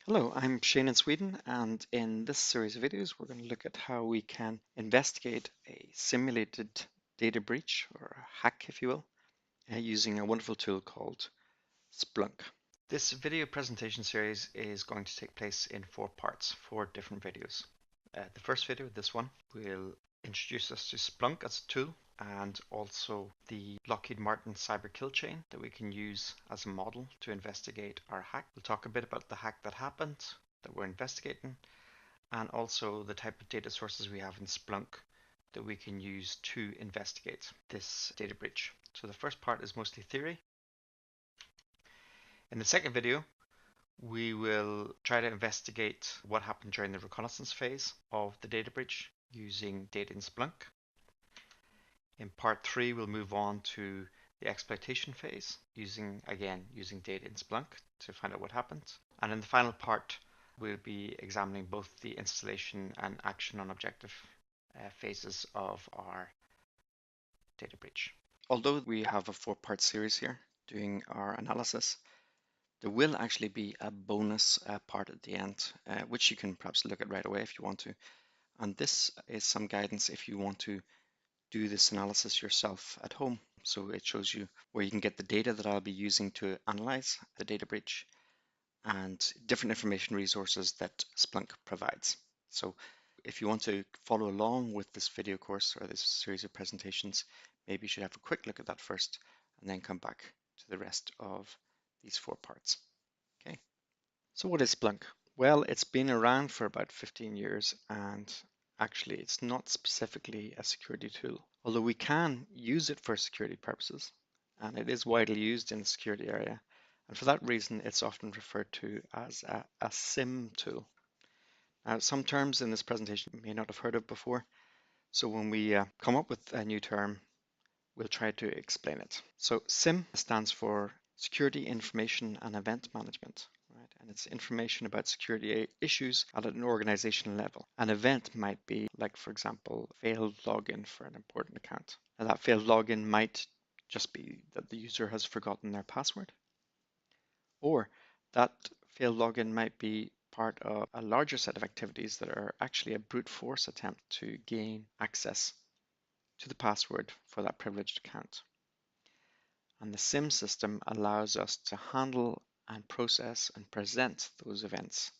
Hello, I'm Shane in Sweden, and in this series of videos, we're going to look at how we can investigate a simulated data breach, or a hack, if you will, using a wonderful tool called Splunk. This video presentation series is going to take place in 4 parts, 4 different videos. The first video, this one, will introduce us to Splunk as a tool and also the Lockheed Martin Cyber Kill Chain that we can use as a model to investigate our hack. We'll talk a bit about the hack that happened, that we're investigating, and also the type of data sources we have in Splunk that we can use to investigate this data breach. So the first part is mostly theory. In the second video, we will try to investigate what happened during the reconnaissance phase of the data breach using data in Splunk. In part 3, we'll move on to the exploitation phase using data in Splunk to find out what happened. And in the final part, we'll be examining both the installation and action on objective phases of our data breach. Although we have a 4-part series here doing our analysis, there will actually be a bonus part at the end, which you can perhaps look at right away if you want to. And this is some guidance if you want to do this analysis yourself at home. So it shows you where you can get the data that I'll be using to analyze the data breach and different information resources that Splunk provides. So if you want to follow along with this video course or this series of presentations, maybe you should have a quick look at that first and then come back to the rest of these 4 parts. Okay. So what is Splunk? Well, it's been around for about 15 years and actually it's not specifically a security tool, although we can use it for security purposes and it is widely used in the security area. And for that reason, it's often referred to as a SIM tool. Now, some terms in this presentation you may not have heard of before. So when we come up with a new term, we'll try to explain it. So SIM stands for Security Information and Event Management. And it's information about security issues at an organizational level. An event might be like, for example, failed login for an important account. And that failed login might just be that the user has forgotten their password. Or that failed login might be part of a larger set of activities that are actually a brute force attempt to gain access to the password for that privileged account. And the SIM system allows us to handle and process and present those events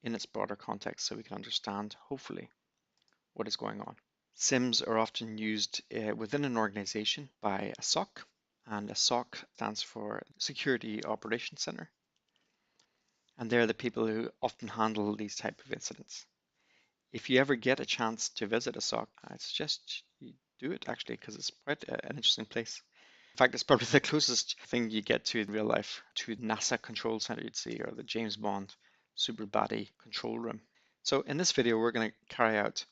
in its broader context so we can understand, hopefully, what is going on. SIMs are often used within an organization by a SOC, and a SOC stands for Security Operations Center. And they're the people who often handle these type of incidents. If you ever get a chance to visit a SOC, I suggest you do it actually because it's quite an interesting place. In fact, it's probably the closest thing you get to in real life to NASA control center you'd see, or the James Bond super baddie control room. So in this video, we're going to carry out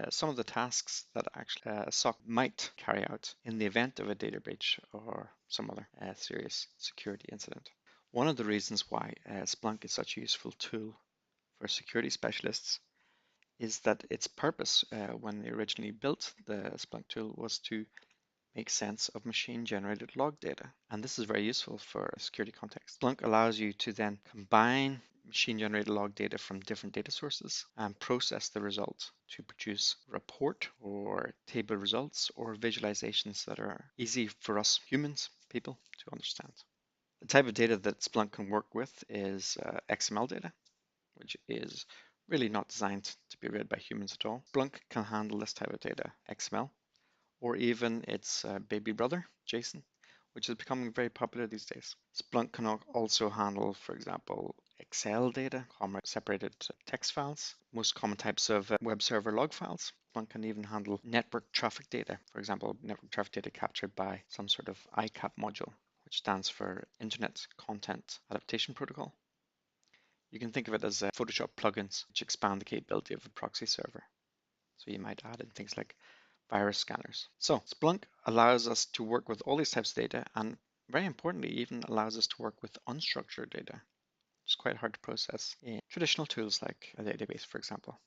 some of the tasks that actually a SOC might carry out in the event of a data breach or some other serious security incident. One of the reasons why Splunk is such a useful tool for security specialists is that its purpose when they originally built the Splunk tool was to make sense of machine-generated log data. And this is very useful for a security context. Splunk allows you to then combine machine-generated log data from different data sources and process the results to produce a report or table results or visualizations that are easy for us humans, people, to understand. The type of data that Splunk can work with is XML data, which is really not designed to be read by humans at all. Splunk can handle this type of data, XML, or even its baby brother, JSON, which is becoming very popular these days. Splunk can also handle, for example, Excel data, comma-separated text files, most common types of web server log files. Splunk can even handle network traffic data, for example, network traffic data captured by some sort of ICAP module, which stands for Internet Content Adaptation Protocol. You can think of it as Photoshop plugins, which expand the capability of a proxy server. So you might add in things like virus scanners. So Splunk allows us to work with all these types of data, and very importantly, even allows us to work with unstructured data, which is quite hard to process in traditional tools like a database, for example.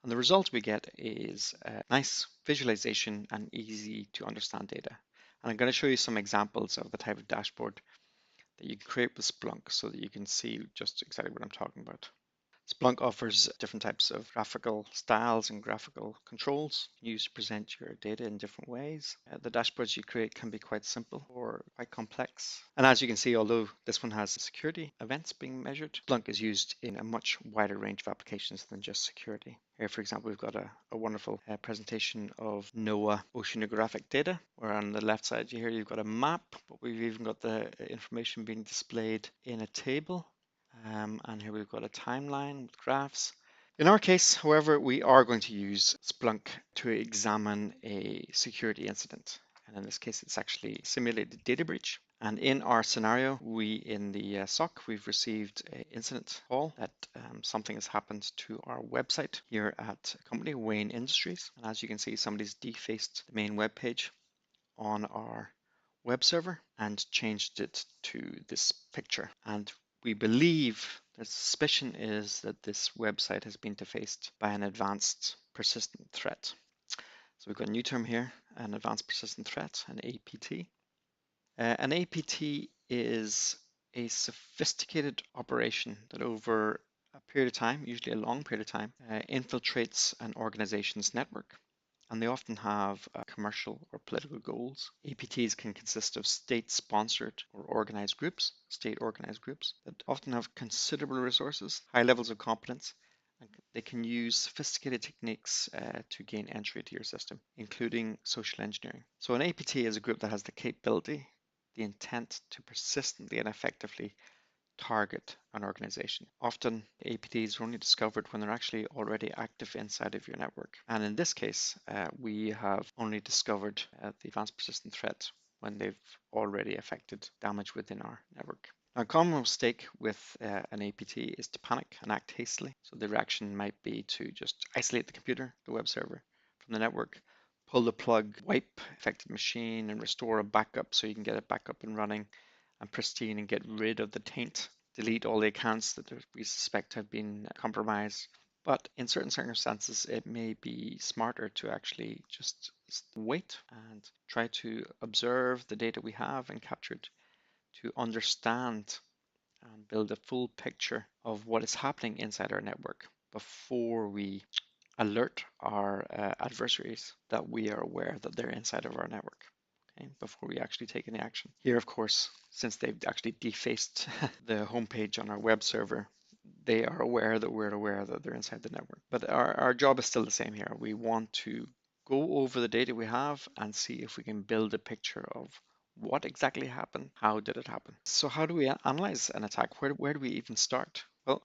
And the result we get is a nice visualization and easy to understand data. And I'm going to show you some examples of the type of dashboard that you can create with Splunk so that you can see just exactly what I'm talking about. Splunk offers different types of graphical styles and graphical controls used to present your data in different ways. The dashboards you create can be quite simple or quite complex. And as you can see, although this one has security events being measured, Splunk is used in a much wider range of applications than just security. Here, for example, we've got a wonderful presentation of NOAA oceanographic data, where on the left side here you've got a map, but we've even got the information being displayed in a table. And here we've got a timeline with graphs. In our case, however, we are going to use Splunk to examine a security incident. And in this case, it's actually simulated data breach. And in our scenario, we in the SOC, we've received an incident call that something has happened to our website here at a company, Wayne Industries. And as you can see, somebody's defaced the main web page on our web server and changed it to this picture. And we believe the suspicion is that this website has been defaced by an advanced persistent threat. So we've got a new term here, an advanced persistent threat, an APT. An APT is a sophisticated operation that over a period of time, usually a long period of time, infiltrates an organization's network. And they often have commercial or political goals. APTs can consist of state-sponsored or organized groups, state organized groups that often have considerable resources, high levels of competence, and they can use sophisticated techniques to gain entry to your system, including social engineering. So an APT is a group that has the capability, the intent to persistently and effectively target an organization. Often APTs are only discovered when they're actually already active inside of your network. And in this case, we have only discovered the advanced persistent threat when they've already affected damage within our network. Now, a common mistake with an APT is to panic and act hastily. So the reaction might be to just isolate the computer, the web server, from the network, pull the plug, wipe affected machine, and restore a backup so you can get it back up and running and pristine and get rid of the taint, delete all the accounts that we suspect have been compromised. But in certain circumstances, it may be smarter to actually just wait and try to observe the data we have and captured to understand and build a full picture of what is happening inside our network before we alert our adversaries that we are aware that they're inside of our network. Before we actually take any action. Here, of course, since they've actually defaced the homepage on our web server, they are aware that we're aware that they're inside the network. But our job is still the same here. We want to go over the data we have and see if we can build a picture of what exactly happened, how did it happen. So how do we analyze an attack? Where do we even start? Well,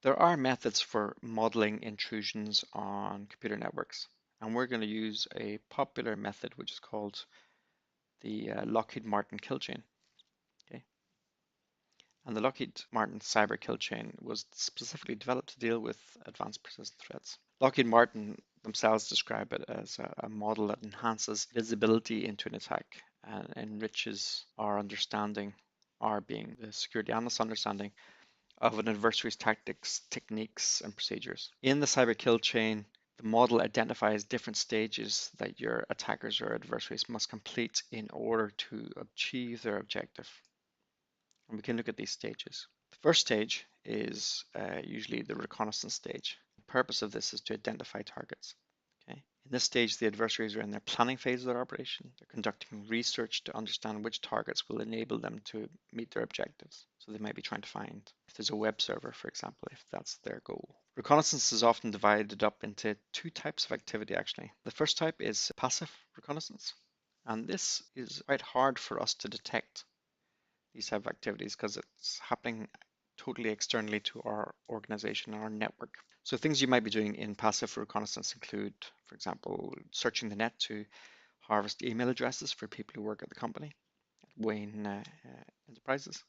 there are methods for modeling intrusions on computer networks. And we're going to use a popular method, which is called the Lockheed Martin Kill Chain. Okay. And the Lockheed Martin Cyber Kill Chain was specifically developed to deal with advanced persistent threats. Lockheed Martin themselves describe it as a model that enhances visibility into an attack and enriches our understanding, our being the security analyst understanding of an adversary's tactics, techniques, and procedures. In the Cyber Kill Chain, the model identifies different stages that your attackers or adversaries must complete in order to achieve their objective. And we can look at these stages. The first stage is usually the reconnaissance stage. The purpose of this is to identify targets. Okay. In this stage, the adversaries are in their planning phase of their operation. They're conducting research to understand which targets will enable them to meet their objectives. So they might be trying to find if there's a web server, for example, if that's their goal. Reconnaissance is often divided up into two types of activity, actually. The first type is passive reconnaissance. And this is quite hard for us to detect these type of activities because it's happening totally externally to our organization, our network. So things you might be doing in passive reconnaissance include, for example, searching the net to harvest email addresses for people who work at the company, at Wayne Enterprises.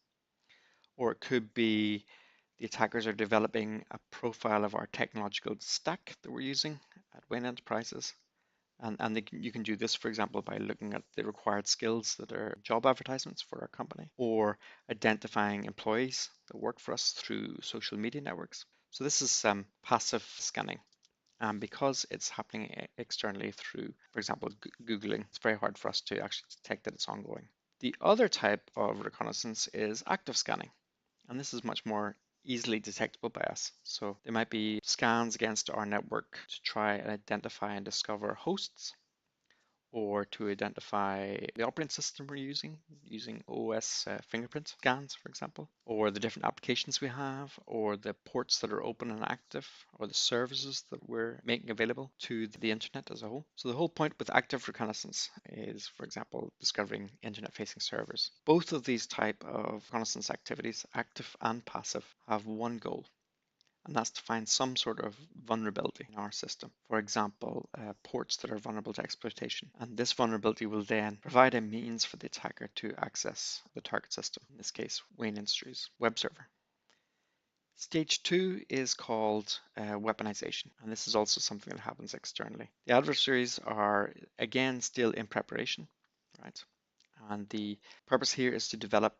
Or it could be the attackers are developing a profile of our technological stack that we're using at Wayne Enterprises. And you can do this, for example, by looking at the required skills that are job advertisements for our company, or identifying employees that work for us through social media networks. So this is passive scanning. And because it's happening externally through, for example, Googling, it's very hard for us to actually detect that it's ongoing. The other type of reconnaissance is active scanning, and this is much more easily detectable by us. So there might be scans against our network to try and identify and discover hosts, or to identify the operating system we're using OS fingerprint scans, for example, or the different applications we have, or the ports that are open and active, or the services that we're making available to the internet as a whole. So the whole point with active reconnaissance is, for example, discovering internet-facing servers. Both of these type of reconnaissance activities, active and passive, have one goal, and that's to find some sort of vulnerability in our system. For example, ports that are vulnerable to exploitation. And this vulnerability will then provide a means for the attacker to access the target system, in this case, Wayne Industries web server. Stage 2 is called weaponization, and this is also something that happens externally. The adversaries are, again, still in preparation, right? And the purpose here is to develop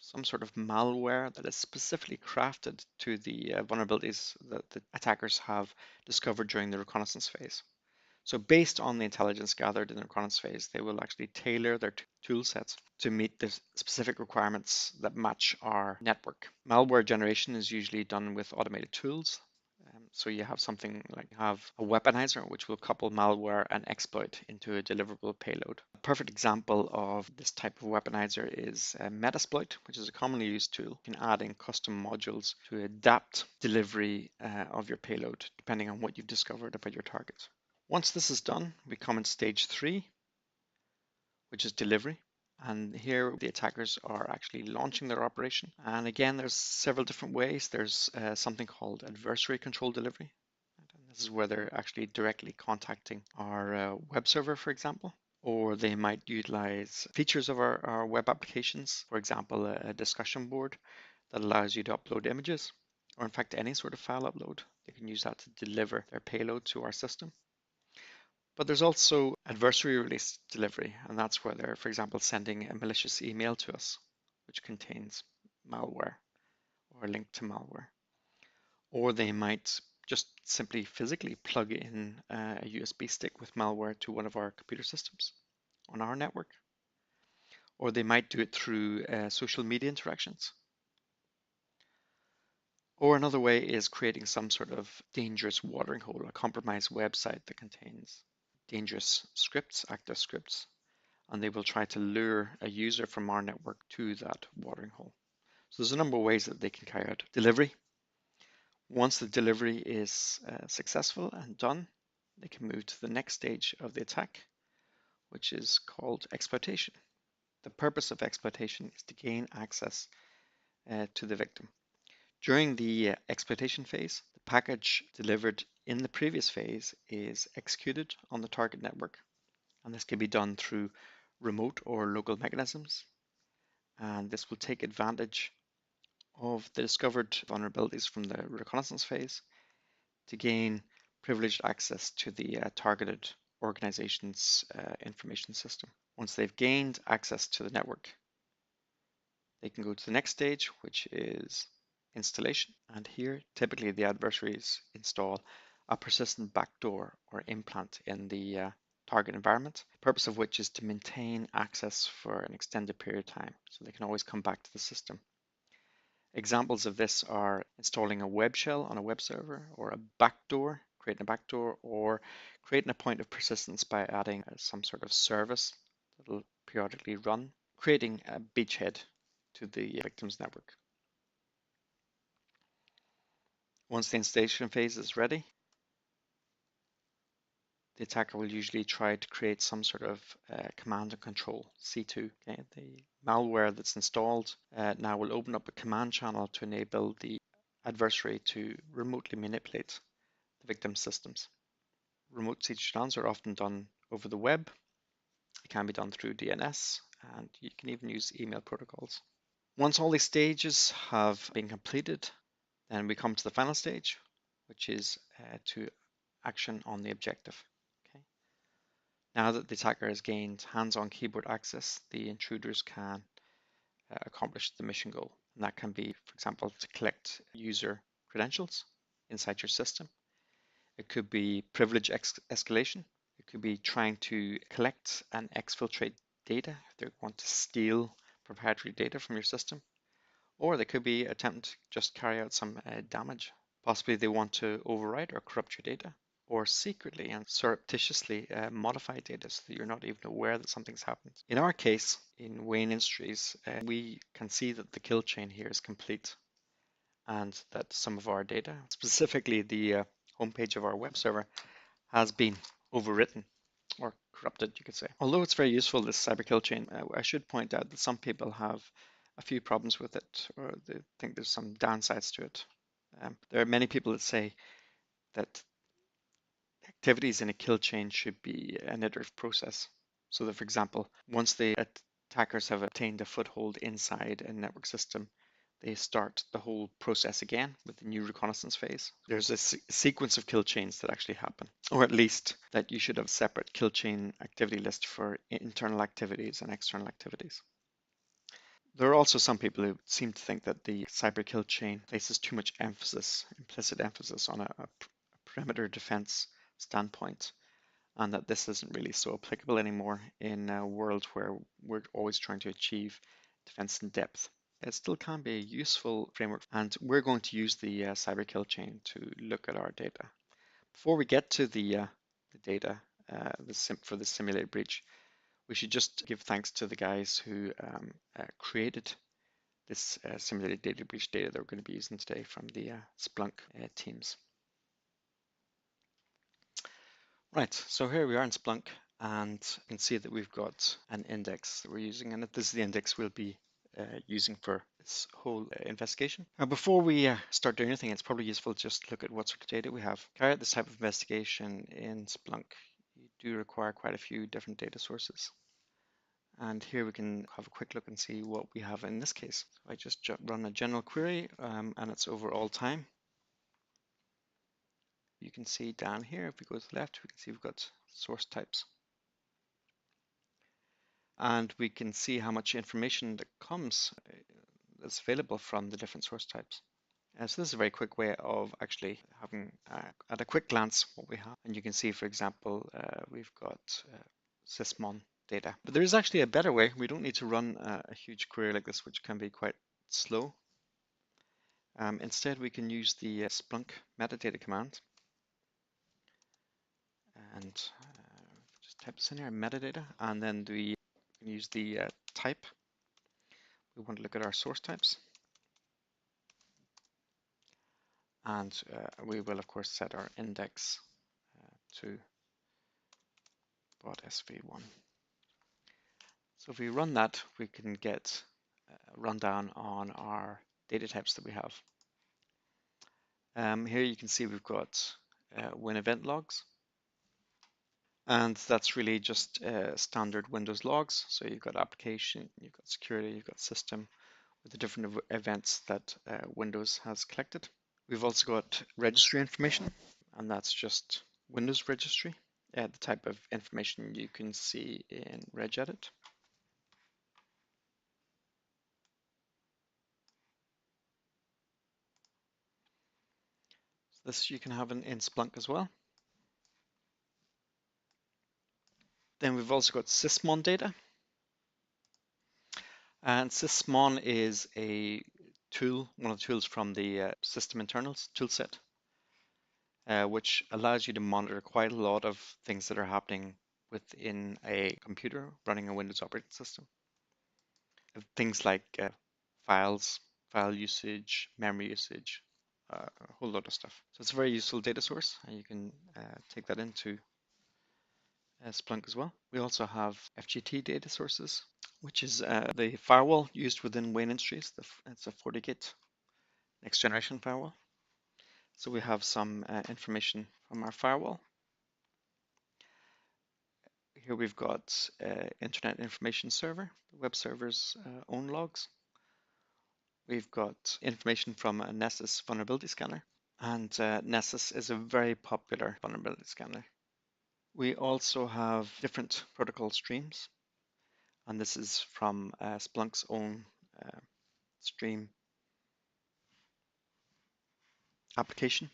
some sort of malware that is specifically crafted to the vulnerabilities that the attackers have discovered during the reconnaissance phase. So based on the intelligence gathered in the reconnaissance phase, they will actually tailor their tool sets to meet the specific requirements that match our network. Malware generation is usually done with automated tools. So you have something like you have a weaponizer, which will couple malware and exploit into a deliverable payload. A perfect example of this type of weaponizer is Metasploit, which is a commonly used tool. You can add in custom modules to adapt delivery of your payload, depending on what you've discovered about your targets. Once this is done, we come in stage 3, which is delivery. And here the attackers are actually launching their operation. And again, there's several different ways. There's something called adversary control delivery. And this is where they're actually directly contacting our web server, for example. Or they might utilize features of our web applications, for example, a discussion board that allows you to upload images, or in fact, any sort of file upload. They can use that to deliver their payload to our system. But there's also adversary release delivery, and that's where they're, for example, sending a malicious email to us, which contains malware or a link to malware. Or they might just simply physically plug in a USB stick with malware to one of our computer systems on our network. Or they might do it through social media interactions. Or another way is creating some sort of dangerous watering hole, a compromised website that contains dangerous scripts, active scripts, and they will try to lure a user from our network to that watering hole. So there's a number of ways that they can carry out delivery. Once the delivery is successful and done, they can move to the next stage of the attack, which is called exploitation. The purpose of exploitation is to gain access to the victim. During the exploitation phase, the package delivered in the previous phase is executed on the target network. And this can be done through remote or local mechanisms. And this will take advantage of the discovered vulnerabilities from the reconnaissance phase to gain privileged access to the targeted organization's information system. Once they've gained access to the network, they can go to the next stage, which is installation. And here, typically the adversaries install a persistent backdoor or implant in the target environment, the purpose of which is to maintain access for an extended period of time, so they can always come back to the system. Examples of this are installing a web shell on a web server, or a backdoor, creating a backdoor, or creating a point of persistence by adding some sort of service that will periodically run, creating a beachhead to the victim's network. Once the installation phase is ready, the attacker will usually try to create some sort of command and control, C2. Okay? The malware that's installed now will open up a command channel to enable the adversary to remotely manipulate the victim's systems. Remote C2 channels are often done over the web. It can be done through DNS, and you can even use email protocols. Once all these stages have been completed, then we come to the final stage, which is to action on the objective. Okay. Now that the attacker has gained hands-on keyboard access, the intruders can accomplish the mission goal. And that can be, for example, to collect user credentials inside your system. It could be privilege escalation. It could be trying to collect and exfiltrate data, if they want to steal proprietary data from your system, or they could be attempting to just carry out some damage. Possibly they want to overwrite or corrupt your data, or secretly and surreptitiously modify data so that you're not even aware that something's happened. In our case, in Wayne Industries, we can see that the kill chain here is complete and that some of our data, specifically the homepage of our web server, has been overwritten or corrupted, you could say. Although it's very useful, this cyber kill chain, I should point out that some people have a few problems with it, or they think there's some downsides to it. There are many people that say that activities in a kill chain should be an iterative process. So that, for example, once the attackers have obtained a foothold inside a network system, they start the whole process again with the new reconnaissance phase. There's a sequence of kill chains that actually happen, or at least that you should have a separate kill chain activity list for internal activities and external activities. There are also some people who seem to think that the cyber kill chain places too much emphasis, implicit emphasis on a perimeter defense standpoint, and that this isn't really so applicable anymore in a world where we're always trying to achieve defense in depth. It still can be a useful framework, and we're going to use the cyber kill chain to look at our data. Before we get to the data for the simulated breach, we should just give thanks to the guys who created this simulated data breach data that we're going to be using today from the Splunk teams. Right, so here we are in Splunk, and you can see that we've got an index that we're using, and this is the index we'll be using for this whole investigation. Now, before we start doing anything, it's probably useful to just look at what sort of data we have. To carry out this type of investigation in Splunk, you do require quite a few different data sources. And here we can have a quick look and see what we have in this case. So I just run a general query, and it's over all time. You can see down here, if we go to the left, we can see we've got source types. And we can see how much information that comes that's available from the different source types. So this is a very quick way of actually having at a quick glance what we have. And you can see, for example, we've got sysmon data. But there is actually a better way. We don't need to run a huge query like this, which can be quite slow. Instead, we can use the Splunk metadata command. And just type this in here, metadata, and then we can use the type. We want to look at our source types. And we will, of course, set our index to .sv1. So if we run that, we can get a rundown on our data types that we have. Here you can see we've got win event logs. And that's really just standard Windows logs. So you've got application, you've got security, you've got system with the different events that Windows has collected. We've also got registry information, and that's just Windows registry, the type of information you can see in regedit. So this you can have in Splunk as well. Then we've also got sysmon data. And sysmon is a tool, one of the tools from the system internals toolset, which allows you to monitor quite a lot of things that are happening within a computer running a Windows operating system. Things like files, file usage, memory usage, a whole lot of stuff. So it's a very useful data source, and you can take that into Splunk as well. We also have FGT data sources, which is the firewall used within Wayne Industries. It's a FortiGate next generation firewall. So we have some information from our firewall. Here we've got Internet Information Server, the web server's own logs. We've got information from a Nessus vulnerability scanner, and Nessus is a very popular vulnerability scanner. We also have different protocol streams, and this is from Splunk's own stream application,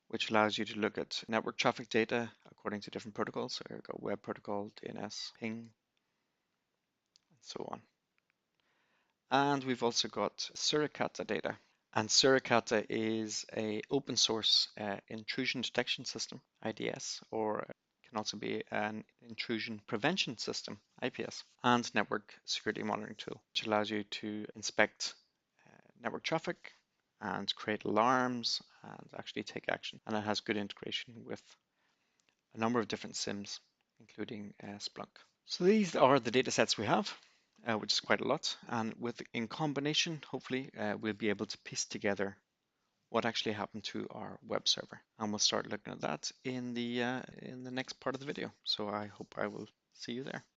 which allows you to look at network traffic data according to different protocols. So we've got web protocol, DNS, ping, so on. And we've also got Suricata data. And Suricata is a open source intrusion detection system, IDS, or can also be an intrusion prevention system, IPS, and network security monitoring tool, which allows you to inspect network traffic and create alarms and actually take action. And it has good integration with a number of different SIMs, including Splunk. So these are the data sets we have, which is quite a lot. And in combination, hopefully, we'll be able to piece together what actually happened to our web server. And we'll start looking at that in the next part of the video. So I hope I will see you there.